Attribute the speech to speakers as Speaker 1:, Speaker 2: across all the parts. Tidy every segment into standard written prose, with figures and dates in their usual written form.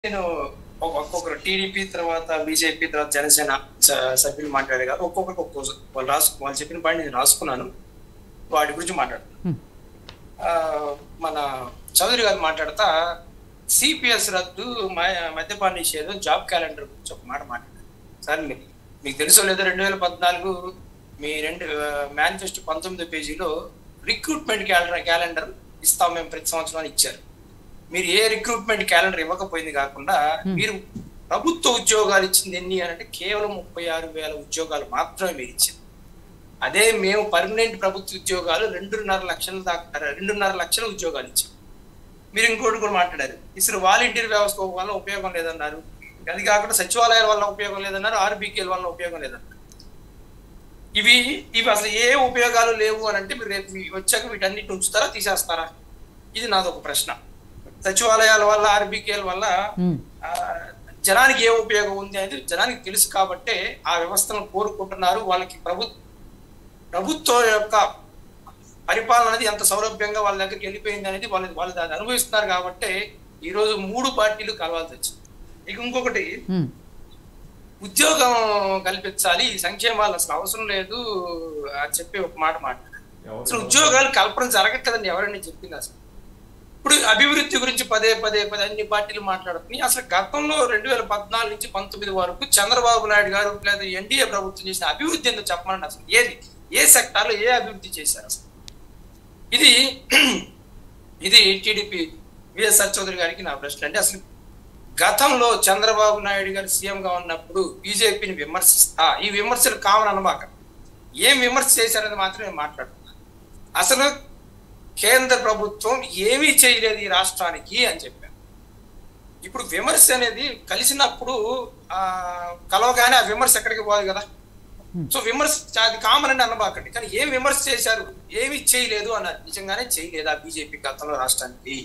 Speaker 1: నేను ఒక్కొక్కరు టీడీపీ తర్వాత బీజేపీ తర్వాత జనసేన సభ్యులు మాట్లాడారు కదా, ఒక్కొక్కరికి ఒక్కొక్క వాళ్ళు చెప్పిన పాయింట్ నేను రాసుకున్నాను, వాటి గురించి మాట్లాడుతున్నాను. మన చౌదరి గారు మాట్లాడతా సిపిఎస్ రద్దు, మద్యపాన నిషేధం, జాబ్ క్యాలెండర్ గురించి ఒక మాట మాట్లాడారు. సార్ మీకు తెలుసో లేదో 2014 మీ మేనిఫెస్టో 19వ పేజీలో రిక్రూట్మెంట్ క్యాలెండర్ ఇస్తాం మేము ప్రతి సంవత్సరం ఇచ్చారు. మీరు ఏ రిక్రూట్మెంట్ క్యాలెండర్ ఇవ్వకపోయింది కాకుండా మీరు ప్రభుత్వ ఉద్యోగాలు ఇచ్చింది ఎన్ని అంటే కేవలం 36,000 ఉద్యోగాలు మాత్రమే మీరు ఇచ్చింది. అదే మేము పర్మనెంట్ ప్రభుత్వ ఉద్యోగాలు 2.5 లక్షల దాకా 2.5 లక్షల ఉద్యోగాలు ఇచ్చాం. మీరు ఇంకోటి కూడా మాట్లాడారు, ఇసలు వాలంటీర్ వ్యవస్థ వల్ల ఉపయోగం లేదన్నారు, అది కాకుండా సచివాలయాల వల్ల ఉపయోగం లేదన్నారు, ఆర్బీకేల వల్ల ఉపయోగం లేదన్నారు. ఇవి అసలు ఏ ఉపయోగాలు లేవు అని అంటే మీరు రేపు వచ్చాక వీటన్నిటిని ఉంచుతారా తీసేస్తారా? ఇది నాదొక ప్రశ్న. సచివాలయాల వల్ల ఆర్బీకేల వల్ల జనానికి ఏ ఉపయోగం ఉంది అనేది జనానికి తెలుసు కాబట్టే ఆ వ్యవస్థను కోరుకుంటున్నారు. వాళ్ళకి ప్రభుత్వం యొక్క పరిపాలన అనేది ఎంత సౌలభ్యంగా వాళ్ళ దగ్గరికి వెళ్ళిపోయింది అనేది వాళ్ళు దాన్ని అనుభవిస్తున్నారు కాబట్టి ఈ రోజు 3 పార్టీలు కలవాల్సి వచ్చింది. ఇక ఇంకొకటి, ఉద్యోగం కల్పించాలి, సంక్షేమాలు అసలు అవసరం లేదు అని చెప్పి ఒక మాట మాట్లాడారు. అసలు ఉద్యోగాలు కల్పన జరగట్లేదని ఎవరైనా చెప్పింది? అసలు ఇప్పుడు అభివృద్ధి గురించి పదే అన్ని పార్టీలు మాట్లాడుతున్నాయి. అసలు గతంలో 2014 నుంచి 19 వరకు చంద్రబాబు నాయుడు గారు లేదా ఎన్డీఏ ప్రభుత్వం చేసిన అభివృద్ధి ఎందుకు చెప్పమని, అసలు ఏ సెక్టార్లో ఏ అభివృద్ధి చేశారు? అసలు ఇది టీడీపీ వైఎస్ఆర్ చౌదరి గారికి నా ప్రశ్న. అంటే అసలు గతంలో చంద్రబాబు నాయుడు గారు సీఎంగా ఉన్నప్పుడు బీజేపీని విమర్శిస్తా, ఈ విమర్శలు కామన్ అనమాక, ఏం విమర్శ చేశారని మాత్రమే మాట్లాడుతున్నారు. అసలు కేంద్ర ప్రభుత్వం ఏమీ చేయలేదు ఈ రాష్ట్రానికి అని చెప్పారు. ఇప్పుడు విమర్శ అనేది కలిసినప్పుడు కలవగానే ఆ విమర్శ ఎక్కడికి పోదు కదా. సో విమర్శ అది కామన్ అని అనబాకండి. కానీ ఏం విమర్శ చేశారు? ఏమీ చేయలేదు అన్నారు. నిజంగానే చేయలేదా బీజేపీ గతంలో రాష్ట్రానికి?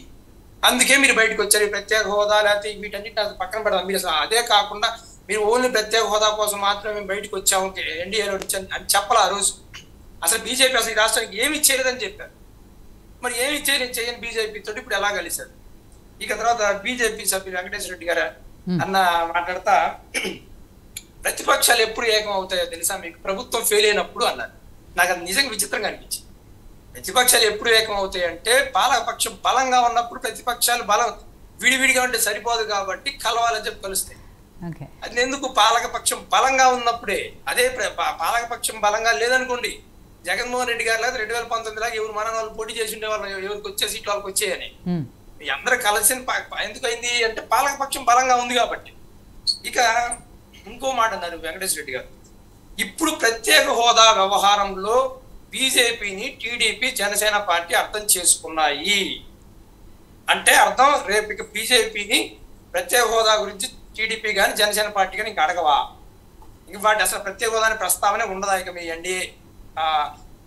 Speaker 1: అందుకే మీరు బయటకు వచ్చారు. ఈ ప్రత్యేక హోదా లేకపోతే వీటన్నిటి పక్కన పెడదాం. మీరు అసలు అదే కాకుండా మీరు ఓన్లీ ప్రత్యేక హోదా కోసం మాత్రమే మేము బయటకు వచ్చాము, ఎన్డీఏలో వచ్చాను అని చెప్పాలి. ఆ రోజు అసలు బీజేపీ అసలు ఈ రాష్ట్రానికి ఏమి చేయలేదని చెప్పారు. మరి ఏమి చేయని బీజేపీ తోటి ఇప్పుడు ఎలా కలిశారు? ఇక తర్వాత బీజేపీ సభ్యులు వెంకటేశ్వర రెడ్డి గారు అన్న మాట్లాడతా ప్రతిపక్షాలు ఎప్పుడు ఏకం అవుతాయో తెలుసా మీకు? ప్రభుత్వం ఫెయిల్ అయినప్పుడు అన్నారు. నాకు అది నిజంగా విచిత్రంగా అనిపించింది. ప్రతిపక్షాలు ఎప్పుడు ఏకం అవుతాయి అంటే పాలకపక్షం బలంగా ఉన్నప్పుడు ప్రతిపక్షాలు బలం విడివిడిగా ఉంటే సరిపోదు కాబట్టి కలవాలని చెప్పి కలుస్తాయి. అది ఎందుకు? పాలకపక్షం బలంగా ఉన్నప్పుడే. అదే పాలకపక్షం బలంగా లేదనుకోండి, జగన్మోహన్ రెడ్డి గారు లేదా 2019 లాగా ఎవరు మన వాళ్ళు పోటీ చేసి ఉండే వాళ్ళు ఎవరికి వచ్చే సీట్లు వాళ్ళకి వచ్చాయని అందరూ కలిసిన ఎందుకు అయింది అంటే పాలకపక్షం బలంగా ఉంది కాబట్టి. ఇక ఇంకో మాట అన్నారు వెంకటేశ్వర రెడ్డి గారు, ఇప్పుడు ప్రత్యేక హోదా వ్యవహారంలో బీజేపీని టీడీపీ జనసేన పార్టీ అర్థం చేసుకున్నాయి అంటే అర్థం రేపు ఇక బీజేపీని ప్రత్యేక హోదా గురించి టీడీపీ కానీ జనసేన పార్టీ కానీ ఇంక అడగవా? ఇంక వాటి అసలు ప్రత్యేక హోదాని ప్రస్తావనే ఉండదా ఇక మీ ఎన్డీఏ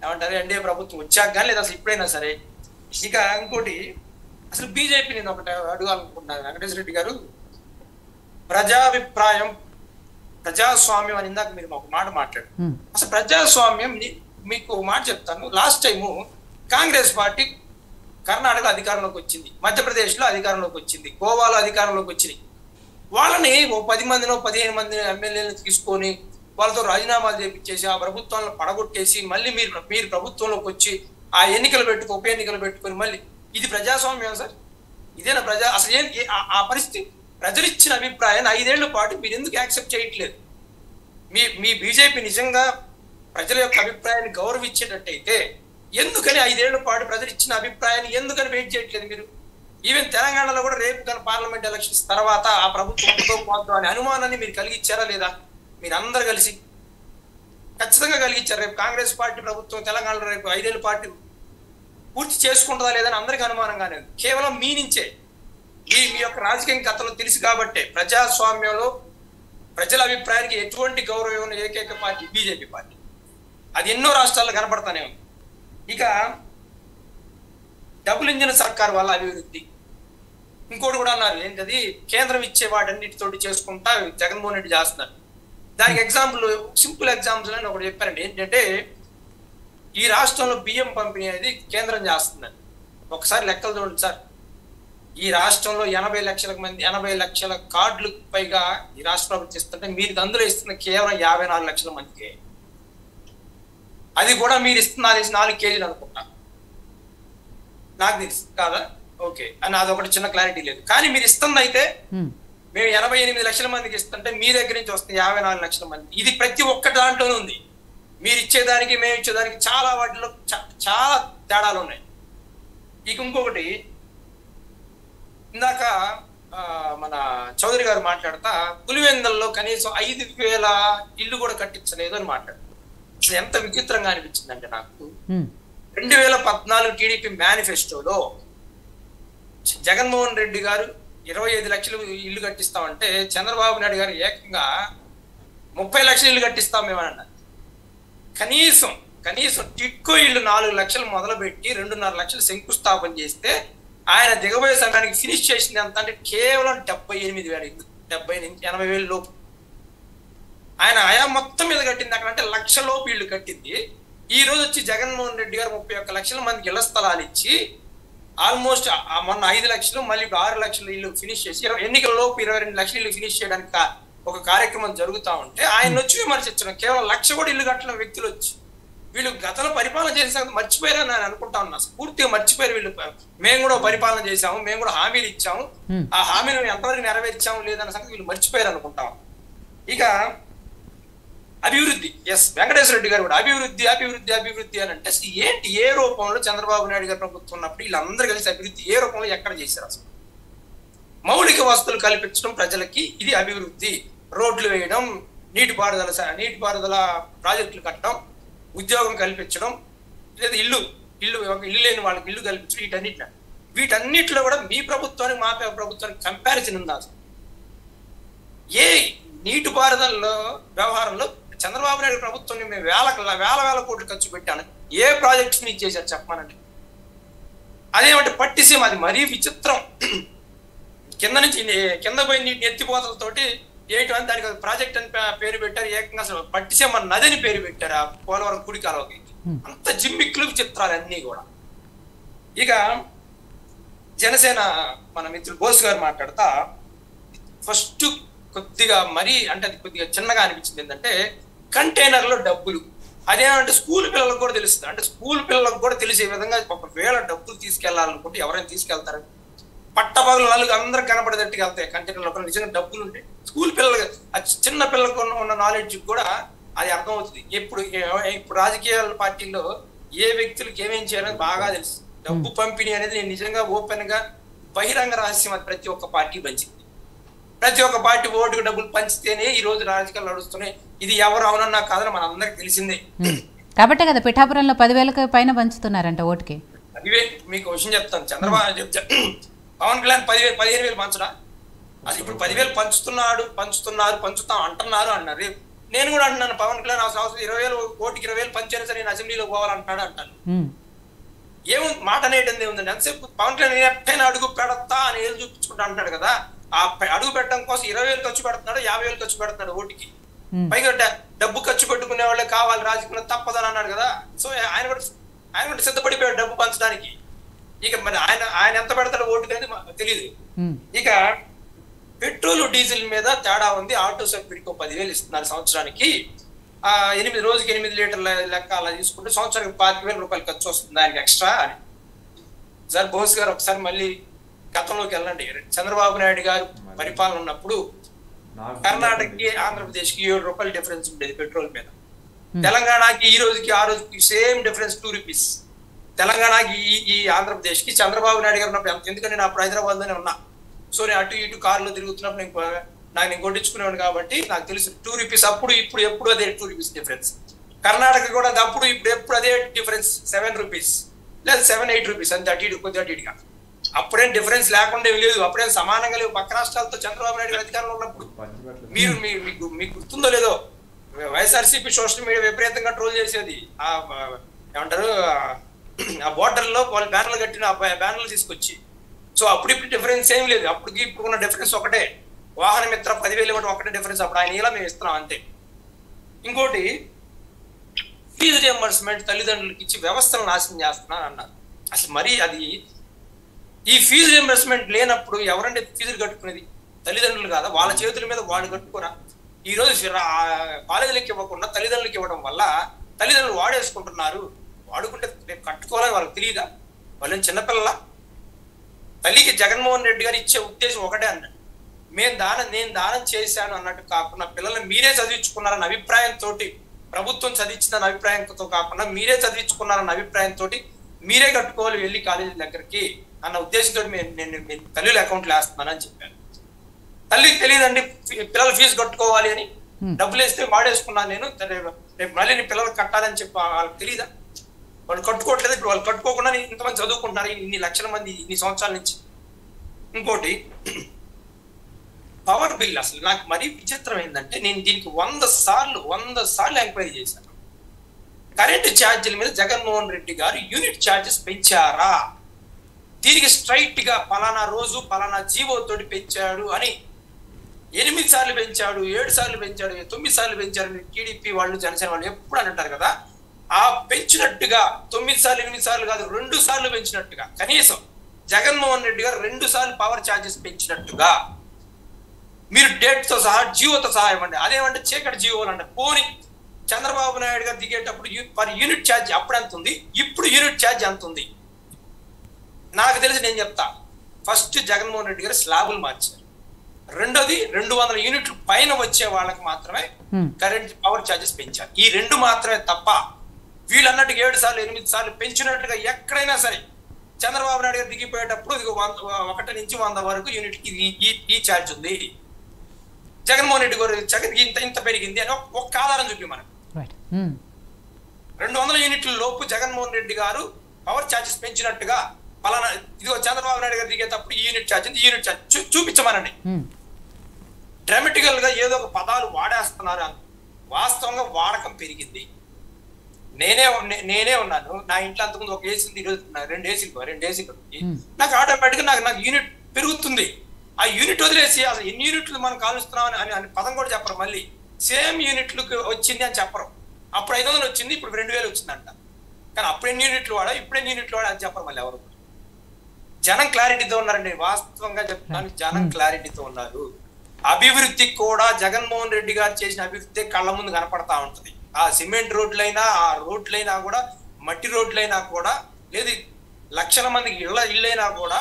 Speaker 1: ఏమంటారు ఎన్డీఏ ప్రభుత్వం వచ్చాక కానీ లేదా అసలు ఇప్పుడైనా సరే? ఇక ఇంకోటి, అసలు బీజేపీ నేను ఒకటి అడగాలనుకుంటున్నాను వెంకటేశ్వర రెడ్డి గారు, ప్రజాభిప్రాయం ప్రజాస్వామ్యం అని ఇందాక మీరు ఒక మాట మాట్లాడారు. అసలు ప్రజాస్వామ్యం మీకు మాట చెప్తాను. Last time Congress party Karnataka అధికారంలోకి వచ్చింది, మధ్యప్రదేశ్లో అధికారంలోకి వచ్చింది, గోవాలో అధికారంలోకి వచ్చింది. వాళ్ళని 10 మందినో 15 మంది ఎమ్మెల్యేలను తీసుకొని వాళ్ళతో రాజీనామాలు చేపించేసి ఆ ప్రభుత్వాలను పడగొట్టేసి మళ్ళీ మీరు ప్రభుత్వంలోకి వచ్చి ఆ ఉప ఎన్నికలు పెట్టుకొని మళ్ళీ ఇది ప్రజాస్వామ్యం సార్? ఇదేనా అసలు ఆ పరిస్థితి? ప్రజలు ఇచ్చిన అభిప్రాయాన్ని 5 ఏళ్ల పాటు మీరు ఎందుకు యాక్సెప్ట్ చేయట్లేదు? మీ బీజేపీ నిజంగా ప్రజల యొక్క అభిప్రాయాన్ని గౌరవించేటట్టయితే ఎందుకని 5 ఏళ్ల పాటు ప్రజలు ఇచ్చిన అభిప్రాయాన్ని ఎందుకని వెయిట్ చేయట్లేదు మీరు? ఈవెన్ తెలంగాణలో కూడా రేపు కానీ పార్లమెంట్ ఎలక్షన్స్ తర్వాత ఆ ప్రభుత్వం పోతాం అనే అనుమానాన్ని మీరు కలిగించారా లేదా? మీరు అందరు కలిసి ఖచ్చితంగా కలిగించారు. రేపు కాంగ్రెస్ పార్టీ ప్రభుత్వం తెలంగాణలో రేపు 5 ఏళ్ల పాటు పూర్తి చేసుకుంటుందా లేదని అందరికీ అనుమానంగానే ఉంది. కేవలం మీ నుంచే మీ యొక్క రాజకీయ కథలో తెలుసు కాబట్టే ప్రజాస్వామ్యంలో ప్రజల అభిప్రాయానికి ఎటువంటి గౌరవం ఉన్న ఏకైక పార్టీ బీజేపీ పార్టీ. అది ఎన్నో రాష్ట్రాల్లో కనపడతానే ఉంది. ఇక డబుల్ ఇంజిన్ సర్కార్ వల్ల అభివృద్ధి, ఇంకోటి కూడా అన్నారు ఏంటది, కేంద్రం ఇచ్చే వాటన్నిటితోటి చేసుకుంటా జగన్మోహన్ రెడ్డి చేస్తున్నారు. దానికి ఎగ్జాంపుల్, సింపుల్ ఎగ్జాంపుల్ అని ఒకటి చెప్పారండి. ఏంటంటే ఈ రాష్ట్రంలో బియ్యం పంపిణీ అనేది కేంద్రం చేస్తుందని. ఒకసారి లెక్కలు చూడండి సార్, ఈ రాష్ట్రంలో 80 లక్షల కార్డులు పైగా ఈ రాష్ట్ర ప్రభుత్వం ఇస్తుంటే మీరు అందులో ఇస్తున్న కేవలం 54 లక్షల మందికి. అది కూడా మీరు ఇస్తున్నది 4 కేజీలు అనుకుంటా, నాకు తెలుసు కాదా? ఓకే అని అదొకటి చిన్న క్లారిటీ లేదు. కానీ మీరు ఇస్తుంది అయితే మేము 88 లక్షల మందికి ఇస్తుంటే మీ దగ్గర నుంచి వస్తుంది 54 లక్షల మంది. ఇది ప్రతి ఒక్క దాంట్లోనే ఉంది. మీరు ఇచ్చేదానికి మేము ఇచ్చేదానికి చాలా వాటిలో చాలా తేడాలు ఉన్నాయి. ఇక ఇంకొకటి, ఇందాక మన చౌదరి గారు మాట్లాడతా పులివెందుల్లో కనీసం 5,000 ఇల్లు కూడా కట్టించలేదు అని మాట్లాడారు. అసలు ఎంత విచిత్రంగా అనిపించిందంటే నాకు, 2014 టీడీపీ మేనిఫెస్టోలో జగన్మోహన్ రెడ్డి గారు 25 లక్షలు ఇల్లు కట్టిస్తామంటే చంద్రబాబు నాయుడు గారు ఏకంగా 30 లక్షల ఇల్లు కట్టిస్తాం మేమన్నారు. కనీసం టిక్కో ఇల్లు 4 లక్షలు మొదలుపెట్టి 2.5 లక్షలు శంకుస్థాపన చేస్తే ఆయన దిగబోయే సమయానికి ఫినిష్ చేసింది ఎంత అంటే కేవలం 78,000 ఇల్లు, 70 నుంచి 80,000 లోపు. ఆయన ఆయా మొత్తం మీద కట్టింది అక్కడ అంటే 1,00,000 లోపు ఇల్లు కట్టింది. ఈ రోజు వచ్చి జగన్మోహన్ రెడ్డి గారు 31 లక్షల మందికి ఇళ్ల స్థలాలు ఇచ్చి ఆల్మోస్ట్ మొన్న 5 లక్షలు మళ్ళీ 6 లక్షలు ఇల్లు ఫినిష్ చేసి ఎన్నికల లోపు 22 లక్షలు ఇల్లు ఫినిష్ చేయడానికి ఒక కార్యక్రమం జరుగుతా ఉంటే ఆయన వచ్చి విమర్శించడం, కేవలం 1,00,000 కూడా ఇల్లు కట్టిన వ్యక్తులు వచ్చి వీళ్ళు గతంలో పరిపాలన చేసే మర్చిపోయారని నేను అనుకుంటా ఉన్నా. పూర్తిగా మర్చిపోయారు వీళ్ళు. మేము కూడా పరిపాలన చేసాము, మేము కూడా హామీలు ఇచ్చాము, ఆ హామీలు ఎంతవరకు నెరవేర్చాము లేదన్న సంగతి వీళ్ళు మర్చిపోయారు అనుకుంటాం. ఇక అభివృద్ధి, ఎస్ వెంకటేశ్వర రెడ్డి గారు కూడా అభివృద్ధి అని అంటే అసలు ఏంటి, ఏ రూపంలో చంద్రబాబు నాయుడు గారు ప్రభుత్వం ఉన్నప్పుడు వీళ్ళందరూ కలిసి అభివృద్ధి ఏ రూపంలో ఎక్కడ చేశారు? అసలు మౌలిక వసతులు కల్పించడం ప్రజలకి, ఇది అభివృద్ధి. రోడ్లు వేయడం, నీటిపారుదల ప్రాజెక్టులు కట్టడం, ఉద్యోగం కల్పించడం, లేదా ఇల్లు లేని వాళ్ళకి ఇల్లు కల్పించడం, వీటన్నిటిలో కూడా మీ ప్రభుత్వానికి మా ప్రభుత్వానికి కంపారిజన్ ఉందా? ఏ నీటిపారుదల వ్యవహారంలో చంద్రబాబు నాయుడు ప్రభుత్వం మేము వేల కోట్లు ఖర్చు పెట్టాను, ఏ ప్రాజెక్ట్స్ మీకు చేశారు చెప్పానండి? అదేమంటే పట్టిసీమ, అది మరీ విచిత్రం. కింద పోయి నీటిని ఎత్తిపోతలతోటి ఏంటంటే దానికి ప్రాజెక్ట్ అని పేరు పెట్టారు. ఏకంగా అసలు పట్టిసీమ నదిని పేరు పెట్టారు ఆ పోలవరం కుడి కాలువకి. అంత జిమ్మిక్లు చిత్రాలు అన్నీ కూడా. ఇక జనసేన మన మిత్రులు బోస్ గారు మాట్లాడతా ఫస్ట్ కొద్దిగా మరీ అంటే అది కొద్దిగా చిన్నగా అనిపించింది ఏంటంటే కంటైనర్లో డబ్బులు. అదేమంటే స్కూల్ పిల్లలకు కూడా తెలుస్తుంది, అంటే స్కూల్ పిల్లలకు కూడా తెలిసే విధంగా ఒకవేళ డబ్బులు తీసుకెళ్లాలనుకుంటే ఎవరైనా తీసుకెళ్తారు? పట్టపగలు నలుగు అందరూ కనపడేటట్టుగా వెళ్తాయి కంటైనర్లో. నిజంగా డబ్బులు ఉంటాయి. స్కూల్ పిల్లలకి, చిన్న పిల్లలకు ఉన్న నాలెడ్జ్ కూడా అది అర్థమవుతుంది. ఇప్పుడు రాజకీయ పార్టీల్లో ఏ వ్యక్తులకు ఏమేం చేయాలని బాగా తెలుసు. డబ్బు పంపిణీ అనేది నేను నిజంగా ఓపెన్ గా బహిరంగ రహస్యం. అది ప్రతి ఒక్క పార్టీ పంచింది. ప్రతి ఒక్క పార్టీ ఓటుకు డబ్బులు పంచితేనే ఈ రోజు రాజకీయాలు నడుస్తున్నాయి. ఇది ఎవరు అవునన్నా కాదని మన అందరికి తెలిసిందే.
Speaker 2: కాబట్టి కదా పిఠాపురంలో 10,000 పైన పంచుతున్నారంట ఓటుకి.
Speaker 1: అదివే మీకు విషయం చెప్తాను. చంద్రబాబు పవన్ కళ్యాణ్ 15,000 పంచడా? అసలు ఇప్పుడు 10,000 పంచుతాం అంటున్నారు అన్నారు. నేను కూడా అంటున్నాను, పవన్ కళ్యాణ్ 20,000 ఓటుకి 20,000 పంచాను సరే నేను అసెంబ్లీలో పోవాలంటున్నాడు అంటాను. ఏముంది మాట అనేటింది ఏముందండి? ఎంతసేపు పవన్ కళ్యాణ్ ఎట్టైనా అడుగు పెడతా అని ఏళ్ళు చూపించుకుంటా అంటున్నాడు కదా. ఆ అడుగు పెట్టడం కోసం 20,000 ఖర్చు పెడుతున్నాడు, 50,000 ఖర్చు పెడుతున్నాడు ఓటుకి. పైగా డబ్బు ఖర్చు పెట్టుకునే వాళ్ళే కావాలి రాజకీయంలో తప్పదని అన్నాడు కదా. సో ఆయన కూడా సిద్ధపడిపోయాడు డబ్బు పంచడానికి. ఇక మరి ఆయన ఎంత పెడతాడు ఓటుకి అనేది తెలియదు. ఇక పెట్రోల్ డీజిల్ మీద తేడా ఉంది. ఆటో సబ్సిడీకి 10,000 ఇస్తున్నారు సంవత్సరానికి. 8 రోజుకి 8 లీటర్ల లెక్క అలా తీసుకుంటే సంవత్సరానికి 25,000 రూపాయలు ఖర్చు వస్తుంది ఆయనకి ఎక్స్ట్రా అని. సార్ బోస్ గారు ఒకసారి మళ్ళీ గతంలోకి వెళ్ళండి. చంద్రబాబు నాయుడు గారు పరిపాలన ఉన్నప్పుడు కర్ణాటకకి ఆంధ్రప్రదేశ్కి 7 రూపాయలు డిఫరెన్స్ ఉండేది పెట్రోల్ మీద. తెలంగాణకి ఈ రోజుకి ఆ రోజుకి సేమ్ డిఫరెన్స్ 2 రూపీస్. తెలంగాణకి ఈ ఆంధ్రప్రదేశ్కి చంద్రబాబు నాయుడు గారు ఉన్నప్పుడు, ఎందుకంటే నేను అప్పుడు హైదరాబాద్ లోనే ఉన్నా, సో నేను అటు ఇటు కారులో తిరుగుతున్నప్పుడు నేను కొట్టించుకునేవాడు కాబట్టి నాకు తెలుసు 2 రూపీస్ అప్పుడు ఇప్పుడు ఎప్పుడు అదే 2 రూపీస్ డిఫరెన్స్. కర్ణాటక కూడా అప్పుడు ఇప్పుడు ఎప్పుడు అదే డిఫరెన్స్ 7 రూపీస్ లేదా 7-8 రూపీస్ అంతే, అటు ఇటు కొద్దిగా అటు ఇటుగా. అప్పుడేం డిఫరెన్స్ లేకుండా లేదు, అప్పుడేం సమానంగా లేవు పక్క రాష్ట్రాలతో చంద్రబాబు నాయుడు గారు అధికారంలో ఉన్నప్పుడు. మీకు గుర్తుందో లేదో, వైఎస్ఆర్సీపీ సోషల్ మీడియా విపరీతంగా ట్రోల్ చేసేది. ఏమంటారు, ఆ బోర్డర్ లో వాళ్ళు బ్యానర్లు కట్టిన బ్యానర్లు తీసుకొచ్చి. సో అప్పుడు ఇప్పుడు డిఫరెన్స్ ఏం లేదు, అప్పటికి ఇప్పుడు ఉన్న డిఫరెన్స్ ఒకటే. వాహన మిత్ర 10,000 ఇవ్వడం ఒకటే డిఫరెన్స్. అప్పుడు ఆయన ఇలా మేము ఇస్తున్నాం అంతే. ఇంకోటి, ఫీజు రియంబర్స్మెంట్ తల్లిదండ్రులకి ఇచ్చి వ్యవస్థను నాశనం చేస్తున్నా అన్నారు. అసలు మరి అది ఈ ఫీజు రియంబర్స్మెంట్ లేనప్పుడు ఎవరంటే ఫీజులు కట్టుకునేది? తల్లిదండ్రులు కాదా? వాళ్ళ చేతుల మీద వాళ్ళు కట్టుకోరా? ఈ రోజు కాలేజీలకు ఇవ్వకుండా తల్లిదండ్రులకు ఇవ్వడం వల్ల తల్లిదండ్రులు వాడేసుకుంటున్నారు. వాడుకుంటే రేపు కట్టుకోవాలని వాళ్ళకి తెలియదా? వాళ్ళని చిన్నపిల్లల. తల్లికి జగన్మోహన్ రెడ్డి గారు ఇచ్చే ఉద్దేశం ఒకటే అన్నాడు, నేను దానం చేశాను అన్నట్టు కాకుండా పిల్లల్ని మీరే చదివించుకున్నారన్న అభిప్రాయంతో, ప్రభుత్వం చదివించిన అభిప్రాయంతో కాకుండా మీరే చదివించుకున్నారన్న అభిప్రాయంతో మీరే కట్టుకోవాలి వెళ్ళి కాలేజీ దగ్గరికి అన్న ఉద్దేశంతో నేను తల్లిల అకౌంట్లు వేస్తున్నానని చెప్పాను. తల్లికి తెలియదండి పిల్లలు ఫీజు కట్టుకోవాలి అని. డబ్బులు వేస్తే వాడేసుకున్నాను నేను, రేపు మళ్ళీ నీ పిల్లలు కట్టాలని చెప్పి వాళ్ళకి తెలియదా? వాళ్ళు కట్టుకోవట్లేదు. ఇప్పుడు వాళ్ళు కట్టుకోకుండా ఇంతమంది చదువుకుంటున్నారు, ఇన్ని లక్షల మంది ఇన్ని సంవత్సరాల నుంచి. ఇంకోటి పవర్ బిల్. అసలు నాకు మరీ విచిత్రం ఏంటంటే, నేను దీనికి 100 సార్లు ఎంక్వైరీ చేశాను. కరెంటు ఛార్జీల మీద జగన్మోహన్ రెడ్డి గారు యూనిట్ ఛార్జెస్ పెంచారా? దీనికి స్ట్రైట్ గా పలానా రోజు పలానా జీవో తోటి పెంచాడు అని 8 సార్లు పెంచాడు, 7 సార్లు పెంచాడు, 9 సార్లు పెంచాడు. టీడీపీ వాళ్ళు జనసేన వాళ్ళు ఎప్పుడు అని అంటారు కదా, ఆ పెంచినట్టుగా 9 సార్లు 8 సార్లు కాదు 2 సార్లు పెంచినట్టుగా, కనీసం జగన్మోహన్ రెడ్డి గారు 2 సార్లు పవర్ ఛార్జెస్ పెంచినట్టుగా మీరు డేట్ తో సహా జీవోతో సహా ఇవ్వండి. అదేమంటే చీకటి జీవోలు అంటే. పోని చంద్రబాబు నాయుడు గారు దిగేటప్పుడు పర్ యూనిట్ ఛార్జ్ అప్పుడు ఎంత ఉంది, ఇప్పుడు యూనిట్ ఛార్జ్ ఎంత ఉంది? నాకు తెలిసి నేను చెప్తా. ఫస్ట్ జగన్మోహన్ రెడ్డి గారు స్లాబులు మార్చారు. రెండోది 200 యూనిట్లు పైన వచ్చే వాళ్ళకి మాత్రమే కరెంట్ పవర్ ఛార్జెస్ పెంచారు. ఈ 2 మాత్రమే తప్ప వీళ్ళన్నట్టుగా 7 సార్లు 8 సార్లు పెంచినట్టుగా ఎక్కడైనా సరే చంద్రబాబు నాయుడు గారు దిగిపోయేటప్పుడు 1 నుంచి 100 వరకు యూనిట్ కి ఈ ఛార్జ్ ఉంది. జగన్మోహన్ రెడ్డి గారు ఇంత పెరిగింది అని ఒక్క ఆధారం చూపి మనకు. 200 యూనిట్ల లోపు జగన్మోహన్ రెడ్డి గారు పవర్ ఛార్జెస్ పెంచినట్టుగా పలానా ఇదిగో చంద్రబాబు నాయుడు గారు దిగేటప్పుడు ఈ యూనిట్ ఛార్జ్ చూపించమనండి. డ్రామాటికల్ గా ఏదో ఒక పదాలు వాడేస్తున్నారు. వాస్తవంగా వాడకం పెరిగింది. నేనే ఉన్నాను. నా ఇంట్లో అంతకుముందు ఒక ఏసీ ఉంది, ఈరోజు 2 ఏసీలు నాకు ఆటోమేటిక్ గా నాకు యూనిట్ పెరుగుతుంది. ఆ యూనిట్ వదిలేసి అసలు ఎన్ని యూనిట్లు మనం కాలుస్తున్నాం అని పదం కూడా చెప్పరు. మళ్ళీ సేమ్ యూనిట్లకు వచ్చింది అని చెప్పరు. అప్పుడు 500 వచ్చింది, ఇప్పుడు 2000 వచ్చిందంట. కానీ అప్పుడు ఎన్ని యూనిట్లు వాడా, ఇప్పుడు ఎన్ని యూనిట్లు వాడా అని చెప్పరు మళ్ళీ ఎవరు. జనం క్లారిటీతో ఉన్నారండి. వాస్తవంగా చెప్తున్నాను, జనం క్లారిటీతో ఉన్నారు. అభివృద్ధి కూడా జగన్మోహన్ రెడ్డి గారు చేసిన అభివృద్ధి కళ్ళ ముందు కనపడతా ఉంటది. ఆ సిమెంట్ రోడ్లైనా, ఆ రోడ్లైనా కూడా, మట్టి రోడ్లైనా కూడా, లేదు లక్షల మందికి ఇళ్ళైనా కూడా,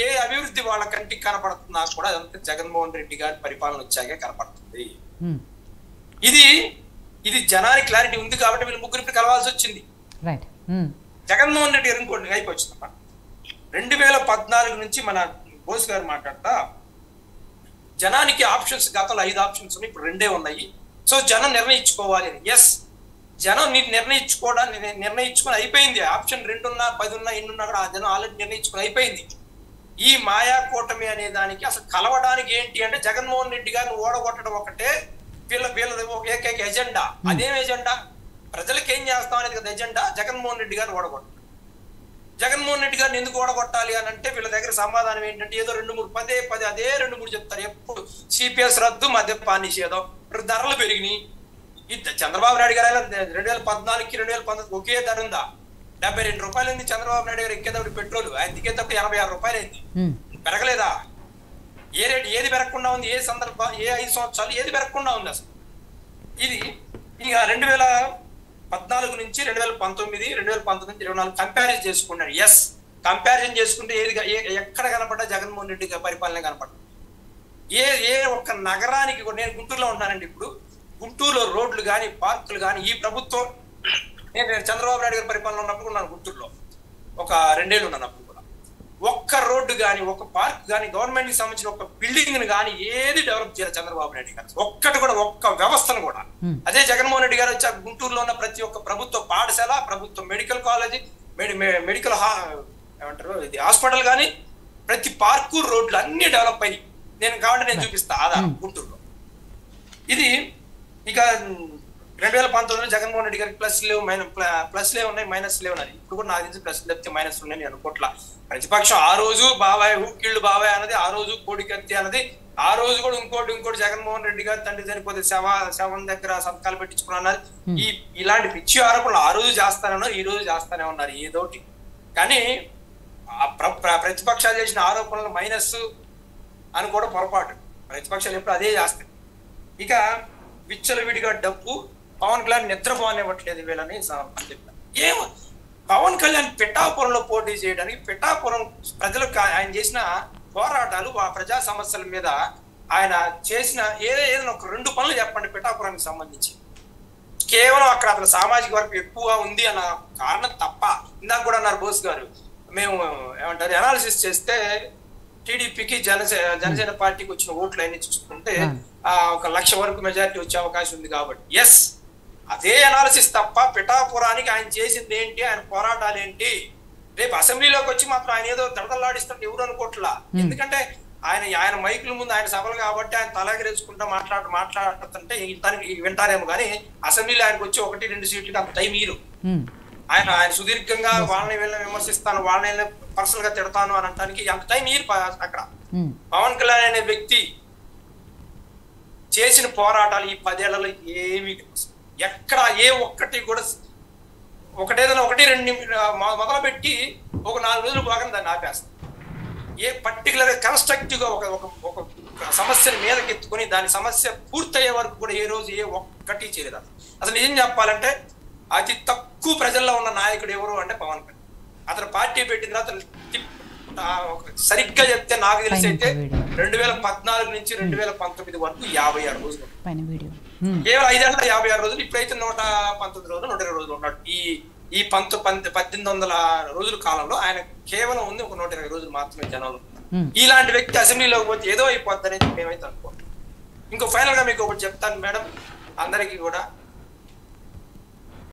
Speaker 1: ఏ అభివృద్ధి వాళ్ళ కంటికి కనపడుతున్నా కూడా అదంతా జగన్మోహన్ రెడ్డి గారి పరిపాలన వచ్చాకే కనపడుతుంది. ఇది జనానికి క్లారిటీ ఉంది కాబట్టి వీళ్ళు ముగ్గురికి కలవాల్సి వచ్చింది. జగన్మోహన్ రెడ్డి గారు ఇంకోటి అయిపోయిందమ్మా. 2014 నుంచి మన బోస్ గారు మాట్లాడతా, జనానికి ఆప్షన్స్ గతంలో 5 ఆప్షన్స్ ఉన్నాయి, ఇప్పుడు 2 ఉన్నాయి. సో జనం నిర్ణయించుకోవాలి అని. ఎస్, జనం నిర్ణయించుకొని అయిపోయింది. ఆప్షన్ 2 ఉన్నా 10 ఉన్నా 8 ఉన్నా కూడా ఆ జనం ఆల్రెడీ నిర్ణయించుకొని అయిపోయింది. ఈ మాయా కూటమి అనే దానికి అసలు కలవడానికి ఏంటి అంటే జగన్మోహన్ రెడ్డి గారిని ఓడగొట్టడం ఒకటే వీళ్ళ ఏకైక ఎజెండా. అదేం ఎజెండా? ప్రజలకు ఏం చేస్తాం అనేది కదా ఎజెండా. జగన్మోహన్ రెడ్డి గారిని ఓడగొట్టడం. జగన్మోహన్ రెడ్డి గారిని ఎందుకు ఓడగొట్టాలి అని అంటే వీళ్ళ దగ్గర సమాధానం ఏంటంటే ఏదో 2-3 పదే అదే 2-3 చెప్తారు. ఎప్పుడు సిపిఎస్ రద్దు, మద్యపాన నిషేధం, ధరలు పెరిగినాయి. చంద్రబాబు నాయుడు గారు 2014కి 2019 ఒకే ధర ఉందా? 72 రూపాయలు ఉంది చంద్రబాబు నాయుడు గారు ఎక్కేటప్పుడు పెట్రోల్, ఆయన దిగేటప్పుడు 86 రూపాయలు అయింది. పెరగలేదా? ఏ రేటు ఏది పెరగకుండా ఉంది? ఏ 5 సంవత్సరాలు ఏది పెరగకుండా ఉంది అసలు? ఇది ఇక 2014 నుంచి 2019, 2019 నుంచి 2024 కంపారిజన్ చేసుకున్నాడు. ఎస్, కంపారిజన్ చేసుకుంటే ఎక్కడ కనపడ్డా జగన్మోహన్ రెడ్డి గారి పరిపాలన కనపడుతుంది. ఏ ఒక్క నగరానికి కూడా, నేను గుంటూరులో ఉన్నానండి. ఇప్పుడు గుంటూరులో రోడ్లు కానీ, పార్కులు కానీ, ఈ ప్రభుత్వం, నేను చంద్రబాబు నాయుడు గారి పరిపాలన ఉన్నప్పుడు ఉన్నాను గుంటూరులో, ఒక 2 ఏళ్ళు ఉన్నాను. అప్పుడు కూడా ఒక్క రోడ్డు కానీ, ఒక పార్క్ కానీ, గవర్నమెంట్ కి సంబంధించిన ఒక బిల్డింగ్ కానీ ఏది డెవలప్ చేయాలి చంద్రబాబు నాయుడు గారు. ఒక్కటి కూడా, ఒక్క వ్యవస్థను కూడా. అదే జగన్మోహన్ రెడ్డి గారు వచ్చి గుంటూరులో ఉన్న ప్రతి ఒక్క ప్రభుత్వ పాఠశాల, ప్రభుత్వ మెడికల్ కాలేజీ, మెడికల్ ఏమంటారు ఇది హాస్పిటల్ కానీ, ప్రతి పార్కు, రోడ్లు అన్ని డెవలప్ అయ్యి నేను కాబట్టి నేను చూపిస్తా ఆధారం గుంటూరులో. ఇది ఇక 2019లో జగన్మోహన్ రెడ్డి గారికి ప్లస్లే ఉన్నాయి, మైనస్లే ఉన్నాయి. ఇప్పుడు కూడా నాకు తెలిసి ప్లస్ తప్పితే మైనస్ ఉన్నాయి నేను అనుకోవట్లా. ప్రతిపక్షం ఆ రోజు బాబాయ్ ఊకిళ్ళు బాబాయ్ అన్నది, ఆ రోజు కోడికత్తి అన్నది, ఆ రోజు కూడా ఇంకోటి జగన్మోహన్ రెడ్డి గారు తండ్రి చనిపోతే శవం దగ్గర సంతకాలు పెట్టించుకున్నారు. ఇలాంటి పిచ్చి ఆరోపణలు ఆ రోజు చేస్తానన్నారు, ఈ రోజు చేస్తానే ఉన్నారు ఏదోటి. కానీ ప్రతిపక్షాలు చేసిన ఆరోపణలు మైనస్ అని కూడా పొరపాటు. ప్రతిపక్షాలు ఎప్పుడు అదే చేస్తాయి. ఇక విచ్చలవిడిగా డబ్బు పవన్ కళ్యాణ్ నిద్రపోనివ్వట్లేదు వీళ్ళని చెప్పారు. ఏమో పవన్ కళ్యాణ్ పిఠాపురంలో పోటీ చేయడానికి, పిఠాపురం ప్రజలకు ఆయన చేసిన పోరాటాలు, ఆ ప్రజా సమస్యల మీద ఆయన చేసిన ఏదైనా ఒక 2 పనులు చెప్పండి పిఠాపురానికి సంబంధించి. కేవలం అక్కడ అతను సామాజిక వర్గం ఎక్కువ ఉంది అన్న కారణం తప్ప, ఇందాక కూడా అన్నారు బోస్ గారు, మేము ఏమంటారు అనాలిసిస్ చేస్తే టీడీపీకి జనసేన పార్టీకి వచ్చిన ఓట్లు అన్ని చూసుకుంటే 1 లక్ష వరకు మెజారిటీ వచ్చే అవకాశం ఉంది కాబట్టి ఎస్, అదే అనాలిసిస్ తప్ప పిఠాపురానికి ఆయన చేసింది ఏంటి, ఆయన పోరాటాలు ఏంటి, రేపు అసెంబ్లీలోకి వచ్చి మాత్రం ఆయన ఏదో దడదలాడిస్తుంటే ఎవరు అనుకోవట్లా. ఎందుకంటే ఆయన మైకుల ముందు ఆయన సభలు కాబట్టి ఆయన తలగిరేసుకుంటా మాట్లాడుతుంటే దానికి వింటారేమో కానీ అసెంబ్లీలో ఆయనకు వచ్చి 1-2 సీట్లకి అంత టైం ఇరు. ఆయన సుదీర్ఘంగా వాళ్ళని వీళ్ళని విమర్శిస్తాను, వాళ్ళని పర్సనల్ గా తిడతాను అని అనడానికి అంత టైం ఇరు అక్కడ. పవన్ కళ్యాణ్ అనే వ్యక్తి చేసిన పోరాటాలు ఈ 10 ఏళ్లలో ఏమి ఎక్కడ ఏ ఒక్కటి కూడా ఒకటేదైనా 1-2 మొదలు పెట్టి ఒక 4 రోజులు బాగా దాన్ని ఆపేస్తాం. ఏ పర్టికులర్ కన్స్ట్రక్టివ్ గా ఒక సమస్యని మీదకెత్తుకొని దాని సమస్య పూర్తయ్యే వరకు కూడా ఏ రోజు ఏ ఒక్కటి చేయలేదు. అసలు నిజం చెప్పాలంటే అతి తక్కువ ప్రజల్లో ఉన్న నాయకుడు ఎవరు అంటే పవన్ కళ్యాణ్. అతను పార్టీ పెట్టిన తర్వాత సరిగ్గా చెప్తే నాకు తెలిసి అయితే 2014 నుంచి 2019 వరకు 56 రోజులు, కేవలం 5 ఏళ్ళ 56 రోజులు. ఇప్పుడైతే 119 రోజులు 120 రోజులు ఉన్నాడు. ఈ 1800 రోజుల కాలంలో ఆయన కేవలం ఉంది ఒక 120 రోజులు మాత్రమే జనాలు. ఇలాంటి వ్యక్తి అసెంబ్లీలోకి పోతే ఏదో అయిపోద్ది అనేది మేమైతే అనుకుంటాం. ఇంకో ఫైనల్ గా మీకు ఒకటి చెప్తాను మేడం, అందరికీ కూడా